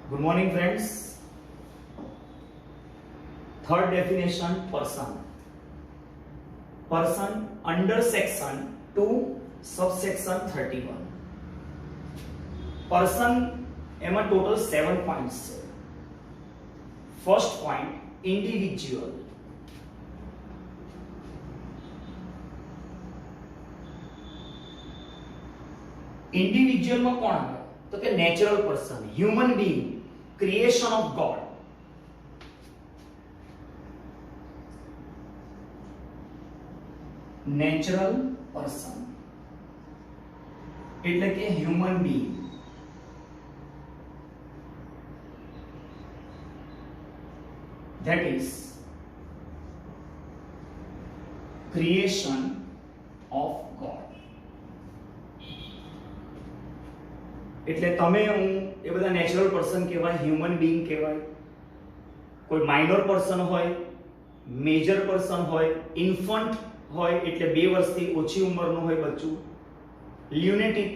Good morning, friends. Third definition: person. Person under section 2 subsection 31. Person એમાં total 7 points છે. First point: individual. Individual માં કોણ આવે? તો કે natural person, human being, creation of God. Natural person એટલે કે human being. That is creation of God. એટલે તમે હું એ બધા નેચરલ પર્સન કહેવાય, હ્યુમન બીઈંગ કહેવાય. કોઈ માઇનર પર્સન હોય, મેજર પર્સન હોય, ઇન્ફન્ટ હોય એટલે 2 વર્ષથી ઓછી ઉંમરનું હોય બચ્ચું, લ્યુનેટિક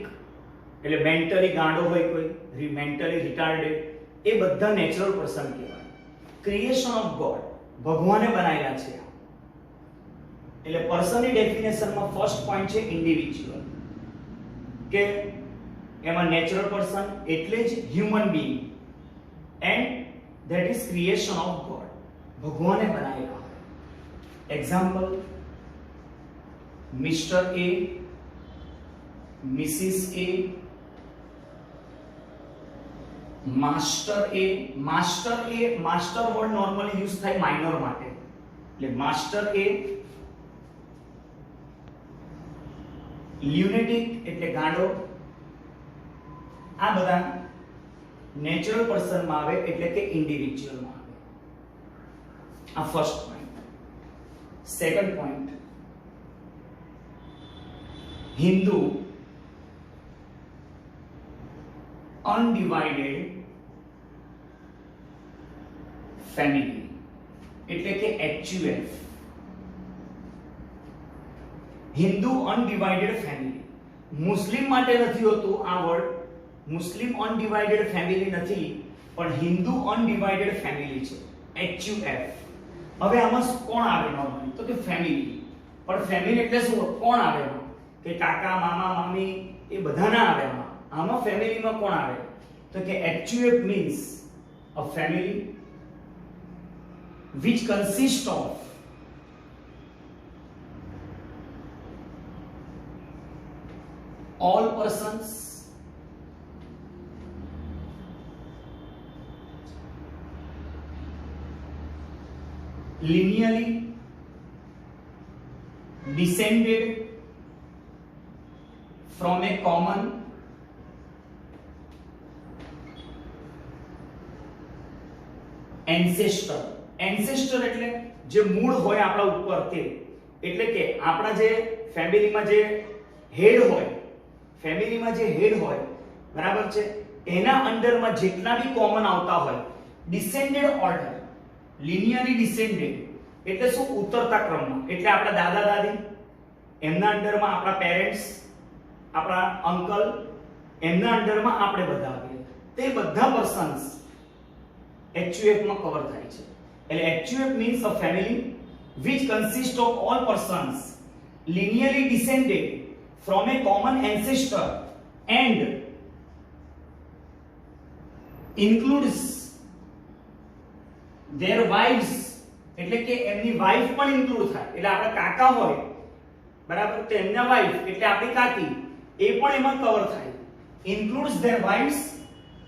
એટલે મેન્ટલી ગાંડો હોય કોઈ, મેન્ટલી રિટાર્ડેડ, એ બધા નેચરલ પર્સન કહેવાય. ક્રિએશન ઓફ ગોડ, ભગવાને બનાવ્યા છે. એટલે પર્સનની ડેફિનેશનમાં ફર્સ્ટ પોઈન્ટ છે ઇન્ડિવિજ્યુઅલ, કે એમાં નેચરલ પર્સન એટલે જ human being, and that is creation of God, ભગવાને બનાવેલા. એક્ઝામ્પલ: મિસ્ટર એ, મિસિસ એ, માસ્ટર એ. માસ્ટર વર્ડ નોર્મલી યુઝ થાય માઇનર માટે, એટલે માસ્ટર એ. લ્યુનેટિક એટલે ગાંડો. આ બધા નેચરલ પર્સન માં આવે એટલે કે ઇન્ડિવિજ્યુઅલ માં આવે. આ first point. Second point: Hindu undivided family એટલે કે HUF. Hindu undivided family. મુસ્લિમ માટે નથી હોતું આ વર્ડ, મુસ્લિમ અનડિવાઇડેડ ફેમિલી નથી, પણ હિન્દુ અનડિવાઇડેડ ફેમિલી છે, HUF. હવે આમાં કોણ આવે નોર્મલી? તો કે ફેમિલી. પણ ફેમિલી એટલે શું? કોણ આવે એમાં? કે કાકા, મામા, મામી એ બધા ના આવે આમાં. આમાં ફેમિલીમાં કોણ આવે? તો કે HUF means a family which consists of all persons linearly descended from a common ancestor. Ancestor એટલે જે મૂળ હોય આપણા ઉપર તે, એટલે કે આપણા જે ફેમિલીમાં જે હેડ હોય, ફેમિલીમાં જે હેડ હોય, બરાબર છે, એના અંડરમાં જેટલા બી કોમન આવતા હોય, ડિસેન્ડેડ ઓર્ડર, લિનિયરલી ડિસેન્ડેડ એટલે શું? ઉતરતા ક્રમમાં. એટલે આપણા દાદા દાદી, એમના અંડરમાં આપણા પેરેન્ટ્સ, આપણા અંકલ, એમના અંડરમાં આપણે બધા આવીએ. તે બધા પર્સન્સ HUF માં કવર થાય છે. એટલે HUF means a family which consists of all persons linearly descended from a common ancestor and includes their wives. એટલે કે એમની વાઇફ પણ ઇન્ક્લુડ થાય. એટલે આપણા કાકા હોય, બરાબર, તો એમના વાઇફ એટલે આપણી કાકી, એ પણ એમાં કવર થાય. includes their wives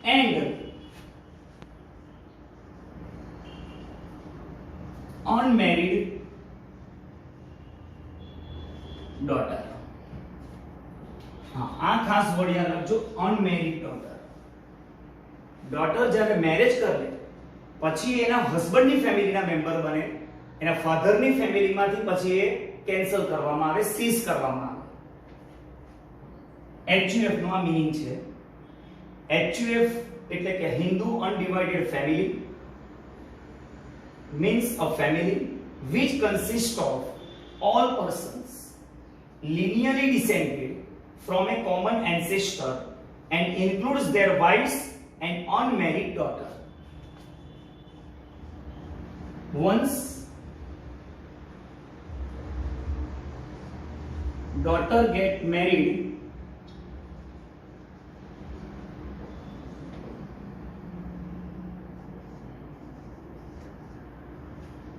and unmarried daughter. હા, આ ખાસ વર્ડ યાદ રાખજો, અનમેરિડ ડોટર. ડોટર જ્યારે મેરેજ કરે પછી એના હસબન્ડની ફેમિલીના મેમ્બર બને, એના ફાધરની ફેમિલીમાંથી પછી એ કેન્સલ કરવામાં આવે, સીઝ કરવામાં આવે. HUF નો આ મીનિંગ છે. HUF એટલે કે Hindu undivided family means a family which consists of all persons linearly descended from a common ancestor and includes their wives an unmarried daughter. Once daughter get married,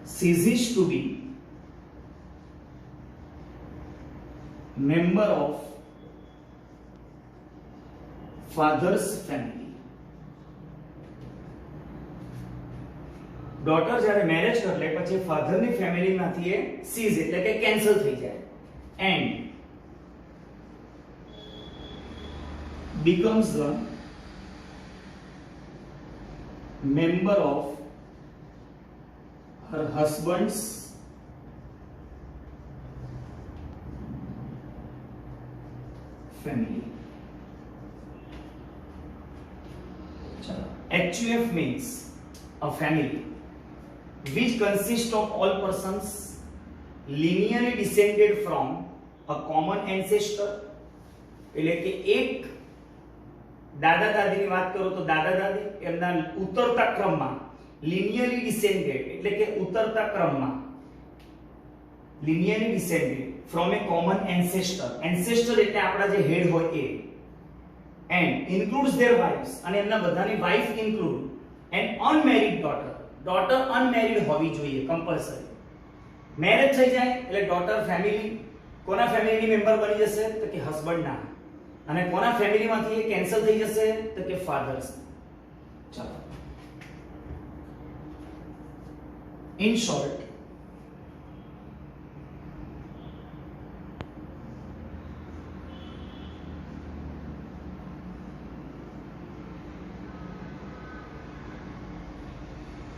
ceases to be member of father's family. Daughter જ્યારે marriage કરી લે પછી ફાધરની ફેમિલીમાંથી એ seize એટલે કે cancel થઈ જાય and becomes the member of her husband's family. HUF means a family which consists of all persons linearly descended from a common ancestor. એટલે કે એક દાદા દાદીની વાત કરો તો દાદા દાદી એમના ઉતરતા ક્રમમાં linearly descended એટલે કે ઉતરતા ક્રમમાં linearly descended from a common ancestor. ancestor એટલે આપણા જે હેડ હોય એ and includes their wives અને એમના બધાની wife include an unmarried daughter. daughter unmarried હોવી જોઈએ compulsory. મેરેજ થઈ જાય એટલે daughter ફેમિલી કોના ફેમિલીની મેમ્બર બની જશે તો કે હસબન્ડના અને કોના ફેમિલીમાંથી એ કેન્સલ થઈ જશે તો કે ફાધર્સ. ચાલો in short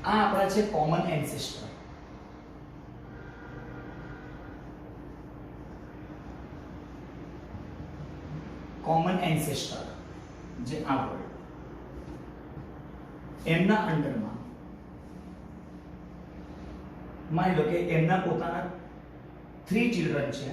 આ આપણા છે કોમન એન્સેસ્ટર. કોમન એન્સેસ્ટર જે આ વર્ડ એમના અંડરમાં માની લો કે એમના પોતાના 3 ચિલ્ડ્રન છે.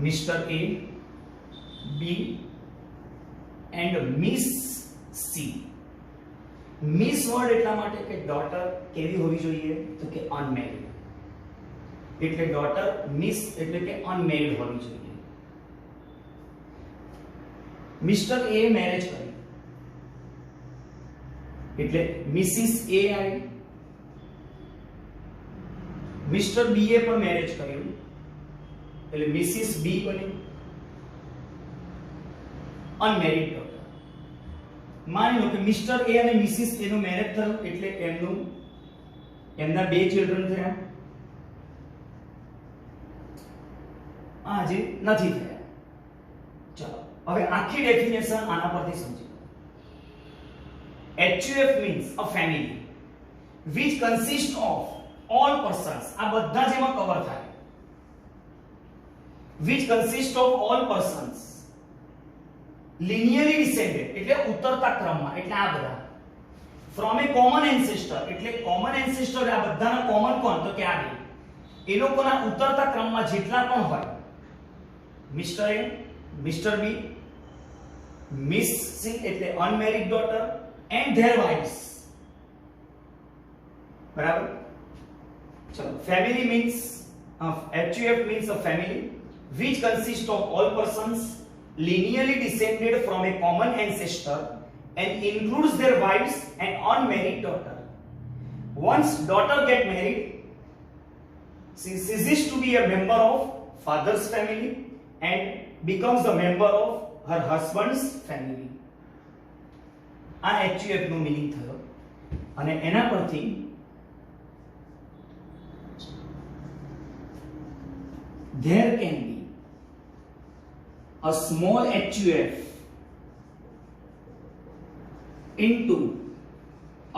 Mr. A, B and Miss C. Miss word એટલા માટે કે ડોટર કેવી હોવી જોઈએ તો કે અનમેરિડ. એટલે ડોટર મિસ એટલે કે અનમેરિડ હોવી જોઈએ. મિસ્ટર એ મેરેજ કરી એટલે મિસિસ એ આવી. મિસ્ટર બી એ પણ મેરેજ કર્યું એટલે મિસિસ બી બની અનમેરિડ ડોટર. માની લો કે મિસ્ટર એ અને મિસિસ એ નું મેરેજ થયું એટલે એમના 2 ચિલ્ડ્રન થયા. આ જે નથી થયા. ચલો હવે આખી ડેફિનેશન આના પરથી સમજી લો. HUF means a family which consists of all persons. આ બધા જ એમાં કવર થાય. which consists of all persons linearly descended એટલે ઉતરતા ક્રમમાં એટલે આ બધા from a common ancestor એટલે common ancestor આ બધાના common કોણ તો કે આ બે એ લોકોના ઉતરતા ક્રમમાં જેટલા પણ હોય મિસ્ટર એ મિસ્ટર બી મિસ સી એટલે unmarried daughter and their wives. બરાબર. ચલો family means HUF means a family which consists of all persons linearly descended from a common ancestor and includes their wives and unmarried daughter. Once daughter get married, she ceases to be a member of father's family and becomes a member of her husband's family. આ HUF નો meaning થયો અને એના પરથી there can be a small HUF into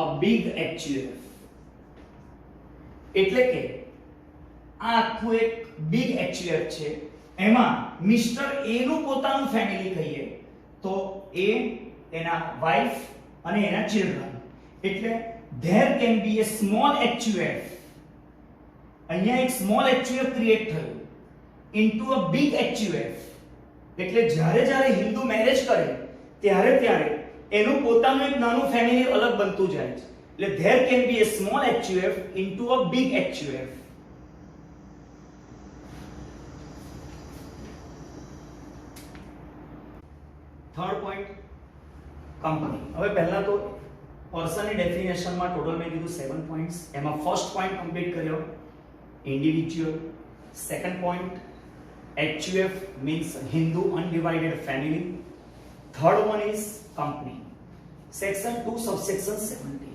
a big HUF. એટલે કે આ આખું એક બિગ HUF છે. એમાં મિસ્ટર એ નું પોતાનું ફેમિલી કહીએ તો એ એના વાઇફ અને એના ચિલ્ડ્રન એટલે there can be a small HUF અહીંયા એક સ્મોલ HUF ક્રિએટ થયું ઇન્ટુ અ બિગ HUF. એટલે જ્યારે જ્યારે હિન્દુ મેરેજ કરે ત્યારે ત્યારે એનું પોતાનું એક નાનું ફેમિલી અલગ બનતું જાય છે. એટલે there can be a small HUF into a big HUF. Third point, company. હવે પહેલા તો પર્સનની ડેફિનેશનમાં ટોટલ મેં કીધું 7 પોઈન્ટ્સ. એમાં ફર્સ્ટ પોઈન્ટ કમ્પ્લીટ કર્યો individual. Second point HUF means Hindu undivided family. Third one is company. Section 2 subsection 17.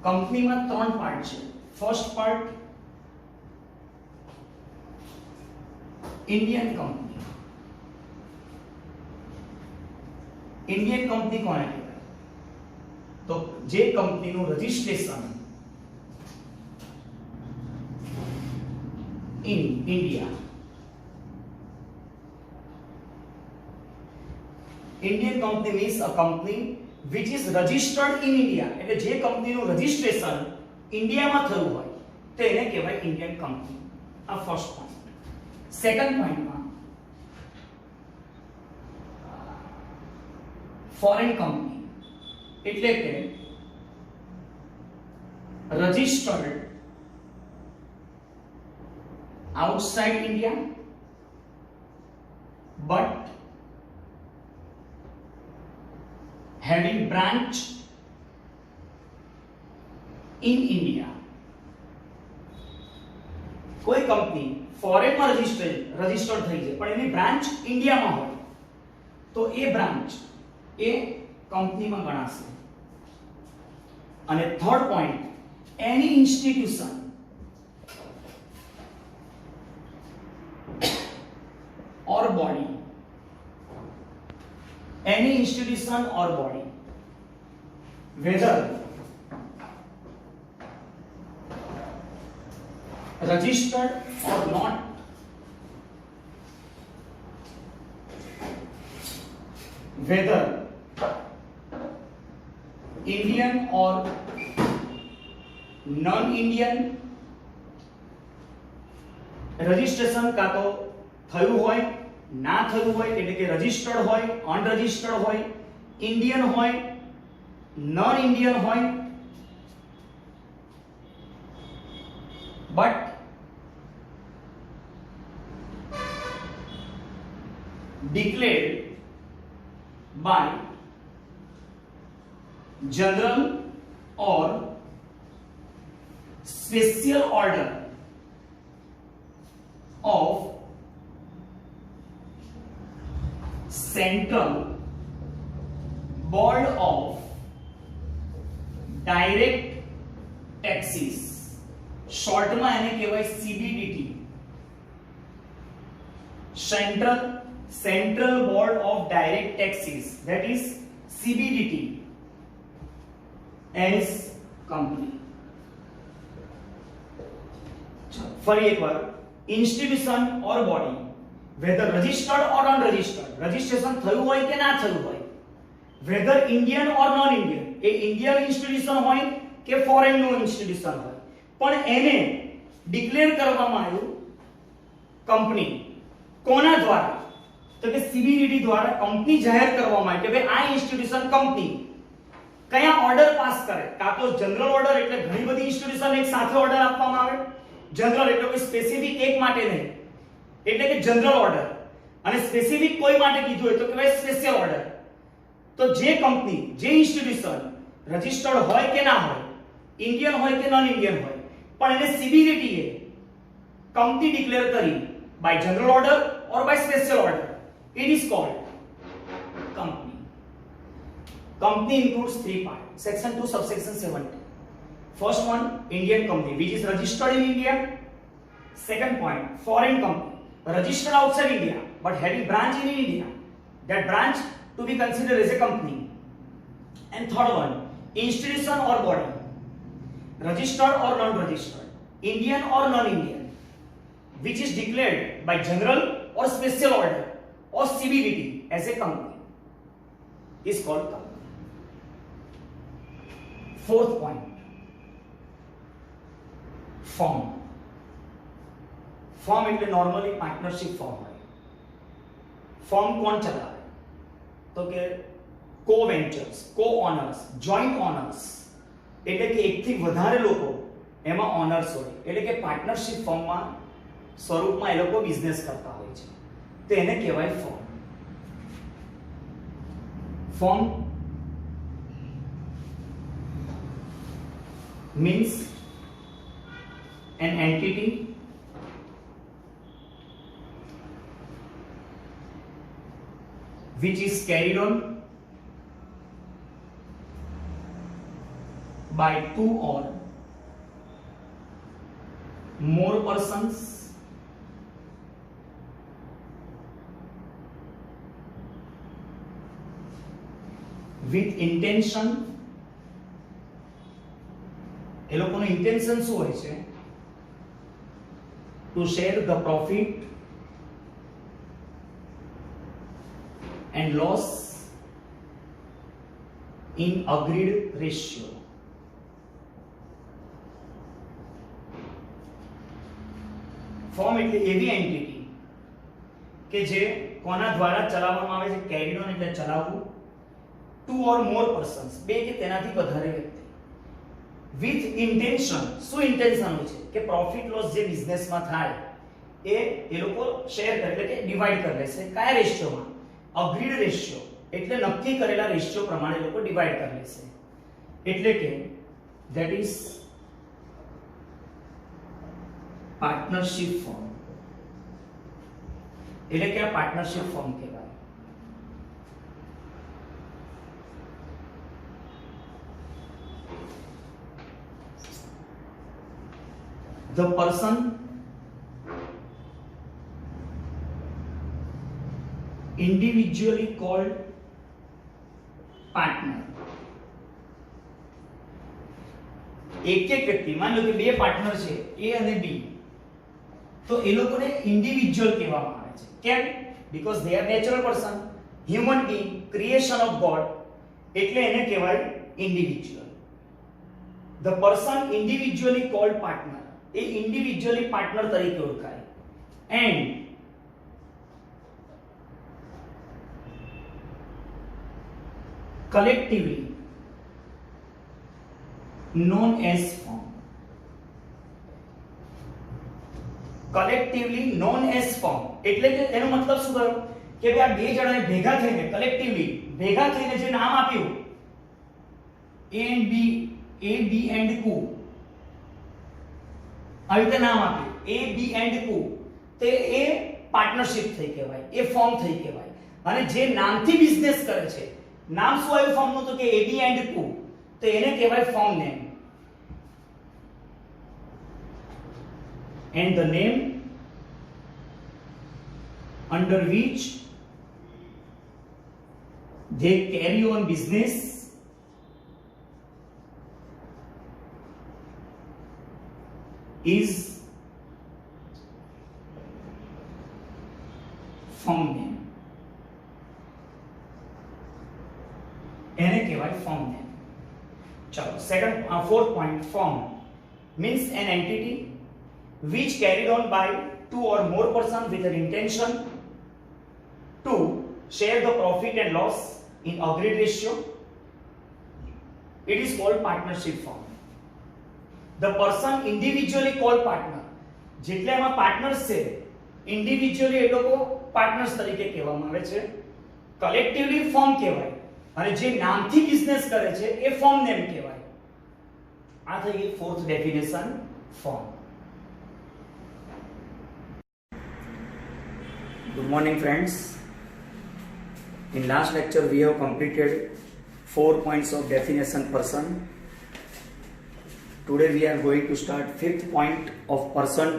કંપનીમાં ત્રણ part છે. First part Indian company. Indian company કોને કહેવાય? તો જે કંપનીનું registration in India. Indian company means a company which is registered in India. એટલે જે કંપનીનું રજિસ્ટ્રેશન ઇન્ડિયામાં થયું હોય તો એને કહેવાય ઇન્ડિયન કંપની. આ ફર્સ્ટ પોઈન્ટ. સેકન્ડ પોઈન્ટમાં ફોરેન કંપની એટલે કે registered outside India but having branch in India. કોઈ કંપની ફોરેનમાં રજિસ્ટર્ડ થઈ છે પણ એની બ્રાન્ચ ઇન્ડિયામાં હોય તો એ બ્રાન્ચ એ કંપનીમાં ગણાશે. અને third point any institution or body, any institution or body, whether registered or not, whether Indian or non-Indian, registration का तो થયું હોય ના થયું હોય એટલે કે રજિસ્ટર્ડ હોય અનરજિસ્ટર્ડ હોય ઇન્ડિયન હોય નોન ઇન્ડિયન હોય but declared by general or special order of Central Board of Direct Taxes. શોર્ટમાં એને કહેવાય CBDT. Central Board of Direct Taxes, that is CBDT as company. ફરી એકવાર, institution or body whether registered or unregistered, registration થયું હોય કે ના થયું હોય, whether Indian or non Indian, A Indian institution હોય કે ફોરેન નું ઇન્સ્ટિટ્યુશન હોય, પણ એને ડિક્લેર કરવામાં આવ્યું કંપની કોના દ્વારા? તો કે CBDT દ્વારા કંપની જાહેર કરવામાં આવી કે ભાઈ આ ઇન્સ્ટિટ્યુશન કંપની કયા ઓર્ડર પાસ કરે. કાં તો જનરલ ઓર્ડર એટલે ઘણી બધી ઇન્સ્ટિટ્યુશન એક સાથે ઓર્ડર આપવામાં આવે. જનરલ એટલે કોઈ સ્પેસિફિક એક માટે નહીં એટલે કે જનરલ ઓર્ડર, અને સ્પેસિફિક કોઈ માટે કીધું હોય તો કહેવાય સ્પેશિયલ ઓર્ડર. તો જે કંપની જે ઇન્સ્ટિટ્યુશન રજિસ્ટર્ડ હોય કે ના હોય, ઇન્ડિયન હોય કે નોન ઇન્ડિયન હોય, પણ એને CBDT એ કંપની ડિક્લેર કરી by general order or by special order, it is called company. Company includes three parts. Section 2 subsection 17. First one, Indian company which is registered in India. Second point, foreign company registered outside India but having branch in India, that branch to be considered as a company. And third one, institution or body registered or non-registered, Indian or non-Indian, which is declared by general or special order or CBDT as a company, is called company. Fourth point, firm. Firm એટલે normally partnership firm હોય. Firm કોણ ચલાવે? તો કે કો ventures, કો owners, joint owners, એટલે કે એકથી વધારે લોકો એમાં ઓનર્સ હોય, એટલે કે પાર્ટનરશિપ ફર્મમાં સ્વરૂપમાં એ લોકો બિઝનેસ કરતા હોય છે, તો એને કહેવાય firm. Firm means an entity which is carried on by two or more persons with intention. એ લોકોનું ઇન્ટેન્શન શું હોય છે? Two share the profit and loss in agreed ratio. Firm એટલે એવી એન્ટિટી કે જે કોના દ્વારા ચલાવવામાં આવે છે? કેરીડ ઓન એટલે ચલાવવું. ટુ ઓર મોર પર્સન્સ, બે કે તેનાથી વધારે વ્યક્તિ. વિથ ઇન્ટેન્શન, શું ઇન્ટેન્શન હોય છે? કે પ્રોફિટ લોસ જે બિઝનેસમાં થાય એ લોકો શેર કરે, એટલે કે ડિવાઈડ કરી લેશે. કયા રેશિયોમાં? અગ્રીડ રેશિયો, એટલે નક્કી કરેલા રેશિયો પ્રમાણે લોકો ડિવાઈડ કરી લેશે. એટલે કે ધેટ ઇઝ પાર્ટનરશિપ ફર્મ. એટલે કે આ પાર્ટનરશિપ ફર્મ કહેવાય. The person individually called partner. એક વ્યક્તિ, માની લો કે બે પાર્ટનર છે, એ અને બી, તો એ લોકોને ઇન્ડિવિજ્યુઅલ કહેવામાં આવે છે. કેમ? Because they are natural person, human being, creation of God, એટલે એને કહેવાય individual. The person individually called partner, A individually partner તરીકે ઓળખાય. And collectively known as firm. collectively known as firm એટલે કે એનો મતલબ શું થયો? કે ભાઈ આ બે જણાને ભેગા થઈને, કલેક્ટિવલી ભેગા થઈને જે નામ આપ્યું A and B, A, B and Q, આવી રીતે નામ આપ્યું A, B and Q, તે એ પાર્ટનરશિપ થઈ કહેવાય, એ ફર્મ થઈ કહેવાય. અને જે નામથી બિઝનેસ કરે છે, નામ શું આવ્યું ફર્મનું? તો કે A, B and Q, તો એને કહેવાય firm name. And the name under which they carry on business is firm name. એને કહેવાય ફર્મ નેમ. ચલો fourth point, firm means an entity which carried on by two or more persons with an intention to share the profit and loss in agreed ratio. It is called partnership firm. The person individually called partner, જેટલા એમાં partners છે, individually એ લોકો partners તરીકે કહેવામાં આવે છે. Collectively firm કહેવાય, અને જે નામથી બિઝનેસ કરે છે એ ફર્મ નેમ કહેવાય. આ થઈ ગઈ fourth definition, firm. Good morning friends. In last lecture we have completed 4 points of definition person. Today we are going to start 5th point of person,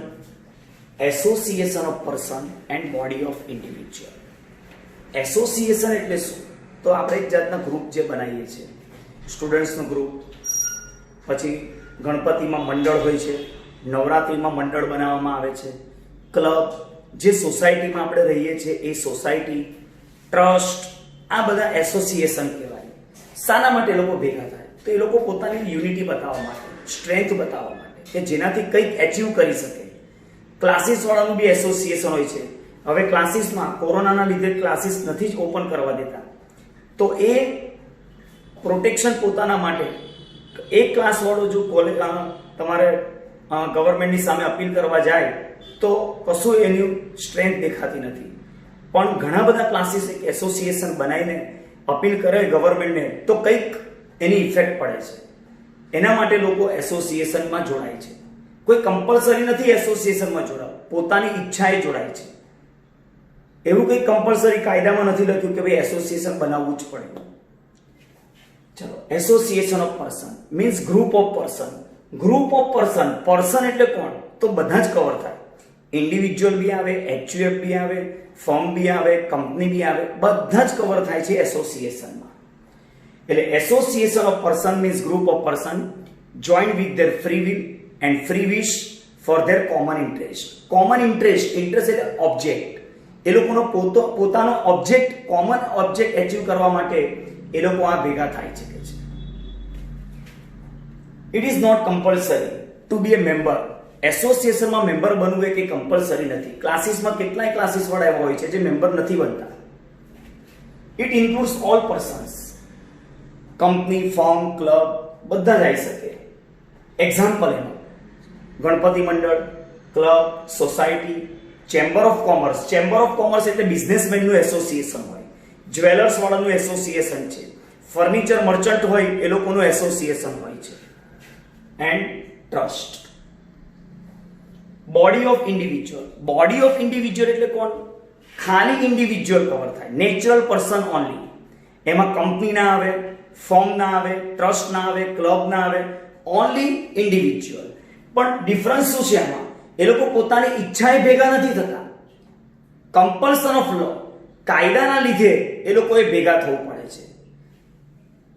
association of person and body of individual. Association એટલે શું? તો આપણે એક જાતના group જે બનાવીએ છીએ, સ્ટુડન્ટ્સનું group, પછી ગણપતિમાં મંડળ હોય છે, નવરાત્રિમાં મંડળ બનાવવામાં આવે છે, ક્લબ, જે સોસાયટીમાં આપણે રહીએ છીએ એ સોસાયટી, ટ્રસ્ટ, આ બધા એસોસિએશન કહેવાય. શાના માટે લોકો ભેગા થાય? તો એ લોકો પોતાની યુનિટી બતાવવા માટે, સ્ટ્રેન્થ બતાવવા માટે. કે જેનાથી કંઈક એચીવ કરી શકે. ક્લાસીસ વાળાનું બી એસોસિએશન હોય છે. હવે ક્લાસીસમાં કોરોનાના લીધે ક્લાસીસ નથી જ ઓપન કરવા દેતા, તો એ પ્રોટેક્શન પોતાના માટે એક ક્લાસ વાળો જો કોલેજ તમારે ગવર્મેન્ટની સામે અપીલ કરવા જાય તો કશું એની સ્ટ્રેન્થ દેખાતી નથી. પણ ઘણા બધા ક્લાસીસ એક એસોસિએશન બનાવીને અપીલ કરે ગવર્મેન્ટને તો કંઈક એની ઇફેક્ટ પડે છે. એના માટે લોકો એસોસિએશનમાં જોડાય છે. કોઈ કમ્પલસરી નથી એસોસિએશનમાં જોડાવું, પોતાની ઈચ્છાએ જોડાય છે. એવું કંઈ કમ્પલસરી કાયદામાં નથી લખ્યું કે ભાઈ એસોસિએશન બનાવવું જ પડે. ચલો, association of person means group of person. Group of person, person એટલે કોણ? તો બધા જ કવર થાય. ઇન્ડિવિજ્યુઅલ બી આવે, એચયુએફ બી આવે, ફર્મ બી આવે, કંપની બી આવે, બધા જ કવર થાય છે એસોસિએશનમાં. એટલે association of person means group of person join with their free will and free wish four there common interest. Common interest, interest એટલે ઓબ્જેક્ટ. એ લોકોનો પોતાનો ઓબ્જેક્ટ, કોમન ઓબ્જેક્ટ એચીવ કરવા માટે એ લોકો આ ભેગા થાય છે. It is not compulsory to be a member. એસોસિએશનમાં મેમ્બર બનવું એ કંઈ કમ્પલસરી નથી. ક્લાસીસમાં કેટલાય ક્લાસીસ વાળા એવા હોય છે જે મેમ્બર નથી બનતા. It includes all persons. Company, firm, club બધા જ આવી શકે. એક્ઝામ્પલ એનો ગણપતિ મંડળ, club, society, chamber of commerce. Chamber of commerce એટલે બિઝનેસમેનનું એસોસિએશન હોય. જ્વેલર્સ વાળાનું એસોસિએશન છે. ફર્નિચર મર્ચન્ટ હોય એ લોકોનું એસોસિએશન હોય છે. And trust. Body of individual. Body of individual એટલે કોણ? ખાલી ઇન્ડિવિજ્યુઅલ કવર થાય, નેચરલ પર્સન ઓનલી. એમાં કંપની ના આવે, ફર્મ ના આવે, ટ્રસ્ટ ના આવે, ક્લબ ના આવે, ઓનલી ઇન્ડિવિજ્યુઅલ. પણ ડિફરન્સ શું છે આમાં? એ લોકો પોતાની ઈચ્છાએ ભેગા નથી થતા. કમ્પલ્સન ઓફ લો, કાયદાના લીધે એ લોકોએ ભેગા થવું પડે છે.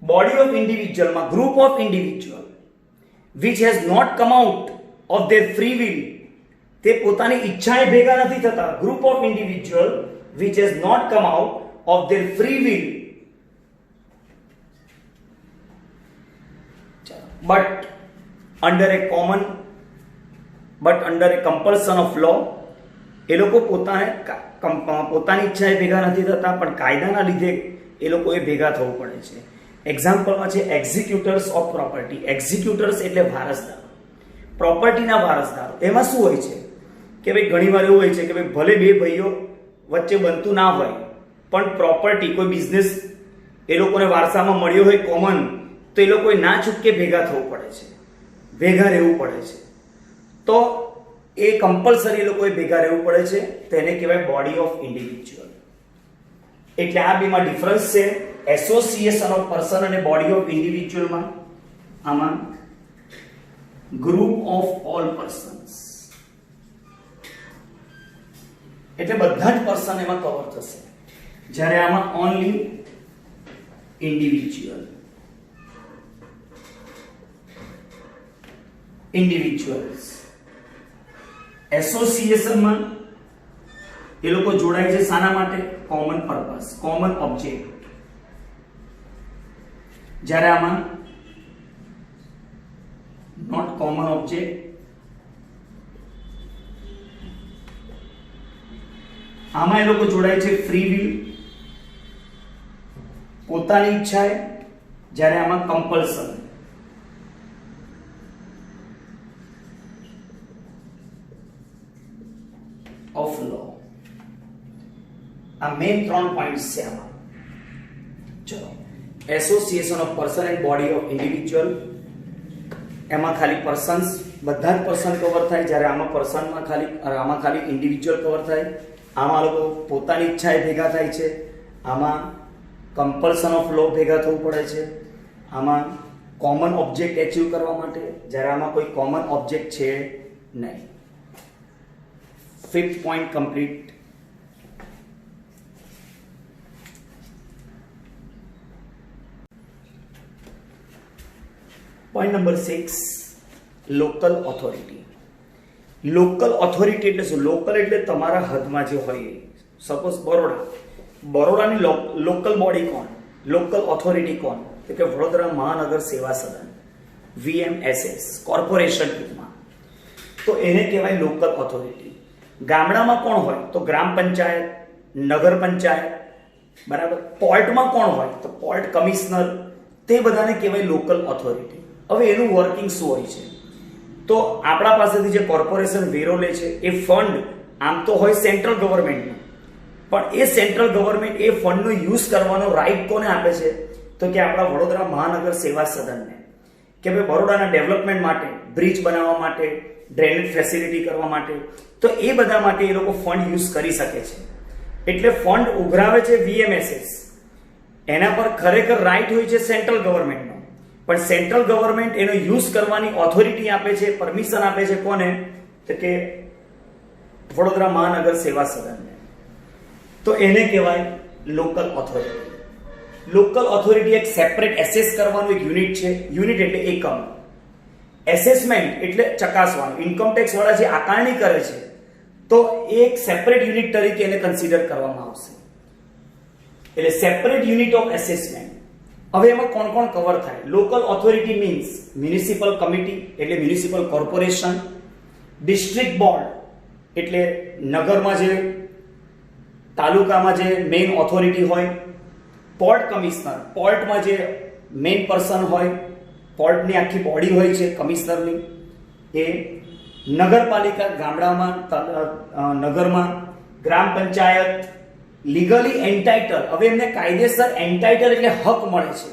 બોડી ઓફ ઇન્ડિવિજ્યુઅલમાં group of individual which has not come out of their free will, તે પોતાની ઈચ્છાએ ભેગા નથી થતા. Group of individual which has not come out of their free will but under a compulsion of law, એ લોકો પોતાની ઈચ્છાએ ભેગા નથી થતા, પણ કાયદાના લીધે એ લોકોએ ભેગા થવું પડે છે. એક્ઝામ્પલમાં છે એક્ઝિક્યુટર્સ ઓફ પ્રોપર્ટી. એક્ઝિક્યુટર્સ એટલે વારસદાર, પ્રોપર્ટીના વારસદાર. એમાં શું હોય છે કે ભાઈ ઘણીવાર એવું હોય છે કે ભાઈ ભલે બે ભાઈઓ વચ્ચે બનતું ના હોય, પણ પ્રોપર્ટી, કોઈ બિઝનેસ એ લોકોને વારસામાં મળ્યો હોય કોમન, તો એ લોકોએ ના છૂટકે ભેગા થવું પડે છે, ભેગા રહેવું પડે છે. તો એ કમ્પલસરી એ લોકોએ ભેગા રહેવું પડે છે. તેને કહેવાય બોડી ઓફ ઇન્ડિવિજ્યુઅલ. એટલે આ બેમાં ડિફરન્સ છે, એસોસિએશન ઓફ પર્સન અને બોડી ઓફ ઇન્ડિવિજ્યુઅલમાં. આમાં ગ્રુપ ઓફ ઓલ પર્સન્સ એટલે બધા જ પર્સન એમાં કવર થશે, જ્યારે આમાં ઓનલી ઇન્ડિવિજ્યુઅલ્સ. એસોસિએશનમાં એ લોકો જોડાય છે શાના માટે? Common purpose, common object. જ્યારે આમાં નોટ કોમન ઓબ્જેક્ટ. આમાં એ લોકો જોડાય છે ફ્રી વિલ, પોતાની ઈચ્છાએ. જ્યારે આમાં કમ્પલ્સન. ઓફ લો. આ મેઇન 3 પોઈન્ટ્સ છે આમાં. ચલો, association of person and body of individual. એમાં ખાલી પર્સન્સ, બધા જ પર્સન કવર થાય, જ્યારે આમાં ખાલી ઇન્ડિવિજ્યુઅલ કવર થાય. આમાં લોકો પોતાની ઈચ્છાએ ભેગા થાય છે. આમાં કમ્પલ્સન ઓફ લો ભેગા થવું પડે છે. આમાં કોમન ઓબ્જેક્ટ એચીવ કરવા માટે, જ્યારે આમાં કોઈ કોમન ઓબ્જેક્ટ છે નહીં. 5th point complete. Point number 6, local authority. Local authority એટલે શું? લોકલ એટલે તમારા હદમાં જે હોય. સપોઝ બરોડાની લોકલ બોડી કોણ? લોકલ ઓથોરિટી કોણ? તો કે વડોદરા મહાનગર સેવા સદન, VMSS, કોર્પોરેશન ટૂંકમાં. તો એને કહેવાય લોકલ ઓથોરિટી. ગામડામાં કોણ હોય તો ગ્રામ પંચાયત, નગર પંચાયત, બરાબર. પોર્ટમાં કોણ હોય તો પોર્ટ કમિશનર, તે બધાને કહેવાય લોકલ ઓથોરિટી. હવે એનું વર્કિંગ શું હોય છે તો આપણા પાસેથી જે કોર્પોરેશન વેરો લે છે એ ફંડ આમ તો હોય સેન્ટ્રલ ગવર્મેન્ટનો, પણ એ સેન્ટ્રલ ગવર્મેન્ટ એ ફંડનો યુઝ કરવાનો રાઈટ કોને આપે છે તો કે આપણા વડોદરા મહાનગર સેવા સદનને, કે ભાઈ બરોડાના ડેવલપમેન્ટ માટે, બ્રિજ બનાવવા માટે, ડ્રેનેજ ફેસિલિટી કરવા માટે, તો એ બધા માટે એ લોકો ફંડ યુઝ કરી શકે છે. એટલે ફંડ ઉઘરાવે છે VMSS, એના પર ખરેખર રાઈટ હોય છે સેન્ટ્રલ ગવર્મેન્ટનો, પણ સેન્ટ્રલ ગવર્મેન્ટ એનો યુઝ કરવાની ઓથોરિટી આપે છે, પરમિશન આપે છે કોને તો કે વડોદરા મહાનગર સેવા સદનને. તો એને કહેવાય લોકલ ઓથોરિટી. લોકલ ઓથોરિટી એક સેપરેટ એસેસ કરવાનું એક યુનિટ છે. યુનિટ એટલે એકમ. એસેસમેન્ટ એટલે ચકાસવાનું. ઇન્કમ ટેક્સ વાળા જે આકારણી કરે છે તો એક સેપરેટ યુનિટ તરીકે એને કન્સિડર કરવામાં આવશે. એટલે સેપરેટ યુનિટ ઓફ એસેસમેન્ટ. હવે એમાં કોણ કોણ કવર થાય? Local authority means municipal committee એટલે મ્યુનિસિપલ કોર્પોરેશન, ડિસ્ટ્રિક્ટ બોર્ડ એટલે નગરમાં જે તાલુકામાં જે મેઇન ઓથોરિટી હોય, પોર્ટ કમિશનર પોર્ટમાં જે મેઇન પર્સન હોય, પોર્ટની આખી બોડી હોય છે કમિશનરની, એ નગરપાલિકા ગામડામાં, નગરમાં, ગ્રામ પંચાયત, લીગલી એન્ટાઇટલ. હવે એમને કાયદેસર એન્ટાઇટલ એટલે હક મળે છે.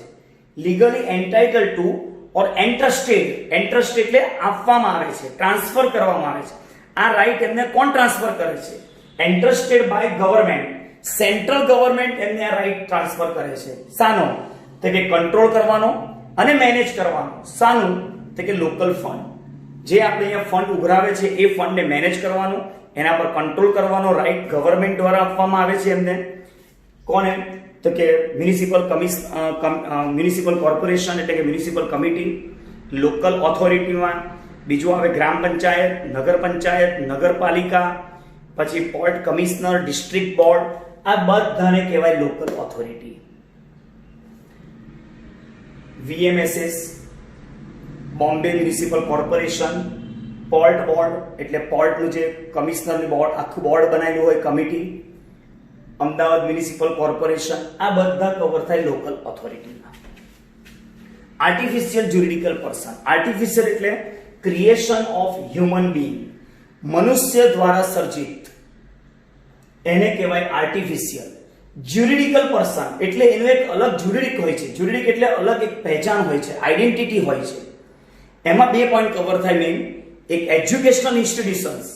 લીગલી એન્ટાઇટલ ટુ ઓર એન્ટ્રસ્ટેડ. એન્ટ્રસ્ટ એટલે આપવામાં આવે છે, ટ્રાન્સફર કરવામાં આવે છે. આ રાઈટ એમને કોણ ટ્રાન્સફર કરે છે? એન્ટ્રસ્ટેડ બાય ગવર્મેન્ટ. સેન્ટ્રલ ગવર્મેન્ટ એમને આ રાઈટ ટ્રાન્સફર કરે છે. શાનો? તો કે કંટ્રોલ કરવાનો અને મેનેજ કરવાનો. શાનું? તો કે લોકલ ફંડ. જે આપણે અહીંયા ફંડ ઉઘરાવે છે એ ફંડને મેનેજ કરવાનો, એના પર કંટ્રોલ કરવાનો રાઈટ ગવર્મેન્ટ દ્વારા આપવામાં આવે છે એમને. કોને? તો કે મ્યુનિસિપલ કોર્પોરેશન એટલે કે મ્યુનિસિપલ કમિટી. લોકલ ઓથોરિટીમાં બીજું આવે ગ્રામ પંચાયત, નગર પંચાયત, નગરપાલિકા, પછી પોર્ટ કમિશનર, ડિસ્ટ્રિક્ટ બોર્ડ. આ બધાને કહેવાય local authority. VMSS, Bombay municipal corporation, port board એટલે પોર્ટનું જે કમિશનરની બોર્ડ, આખું બોર્ડ બનાવેલું હોય, કમિટી, અમદાવાદ મ્યુનિસિપલ કોર્પોરેશન. આ બધા કવર થાય લોકલ ઓથોરિટીમાં. Artificial juridical person. આર્ટિફિશિયલ એટલે ક્રિએશન ઓફ હ્યુમન બીંગ, મનુષ્ય દ્વારા સર્જિત, એને કહેવાય આર્ટિફિશિયલ. જ્યુરિડિકલ પર્સન એટલે એનું એક અલગ જ્યુરિડિક હોય છે. જ્યુરિડિક એટલે અલગ એક પહેચાન હોય છે, આઈડેન્ટિટી હોય છે. એમાં બે પોઈન્ટ કવર થાય મેઇન. એક એજ્યુકેશનલ ઇન્સ્ટિટ્યુશન્સ,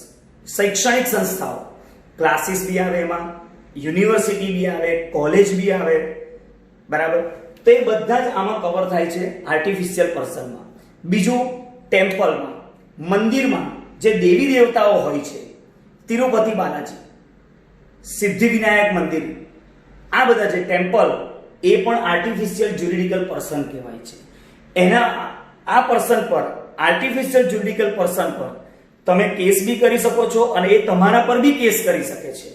શૈક્ષણિક સંસ્થાઓ, ક્લાસીસ બી આવે એમાં, યુનિવર્સિટી બી આવે, કોલેજ બી આવે, બરાબર. તો એ બધા જ આમાં કવર થાય છે આર્ટિફિશિયલ પર્સનમાં. બીજું ટેમ્પલમાં, મંદિરમાં જે દેવી દેવતાઓ હોય છે, તિરુપતિ બાલાજી, સિદ્ધિવિનાયક મંદિર, આ બધા જે ટેમ્પલ, એ પણ આર્ટિફિશિયલ જ્યુરિડિકલ પર્સન કહેવાય છે. એના આ પર્સન પર, આર્ટિફિશિયલ જ્યુરિડિકલ પર્સન પર તમે કેસ બી કરી શકો છો અને એ તમારા પર બી કેસ કરી શકે છે.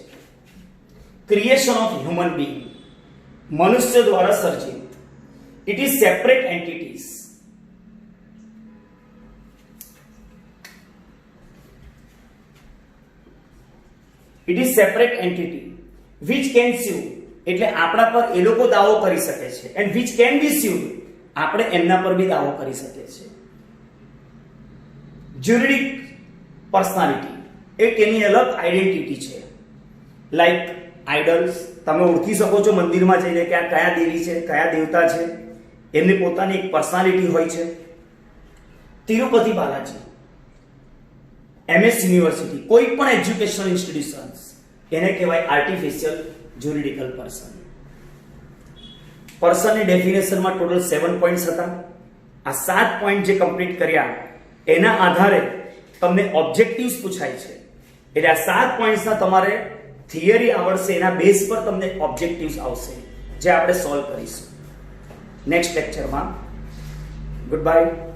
ક્રિએશન ઓફ હ્યુમન બીંગ, મનુષ્ય દ્વારા સર્જિત. It is separate entities. It is separate entity which can sue એટલે આપણા પર એ લોકો દાવો કરી શકે છે, and which can be sued આપણે એમના પર બી દાવો કરી શકીએ છીએ. જ્યુરિડિક પર્સનાલિટી એક એની અલગ આઈડેન્ટિટી છે. લાઈક આઇડલ્સ, તમે ઓળખી શકો છો મંદિરમાં જઈને કે આ કયા દેવી છે, કયા દેવતા છે. એમની પોતાની એક પર્સનાલિટી હોય છે. તિરુપતિ બાલાજી, MS યુનિવર્સિટી, કોઈ પણ એજ્યુકેશનલ ઇન્સ્ટિટ્યુશન્સ, એને કહેવાય artificial juridical person. પર્સનની ડેફિનેશનમાં total 7 points હતા. આ 7 પોઈન્ટ જે કમ્પ્લીટ કર્યા એના આધારે તમને ઓબ્જેક્ટિવ્સ પૂછાય છે. એટલે આ 7 પોઈન્ટ્સના તમારે થિયરી આવડશે, એના બેઝ પર તમને ઓબ્જેક્ટિવ્સ આવશે જે આપણે સોલ્વ કરીશું નેક્સ્ટ લેક્ચરમાં. Good bye.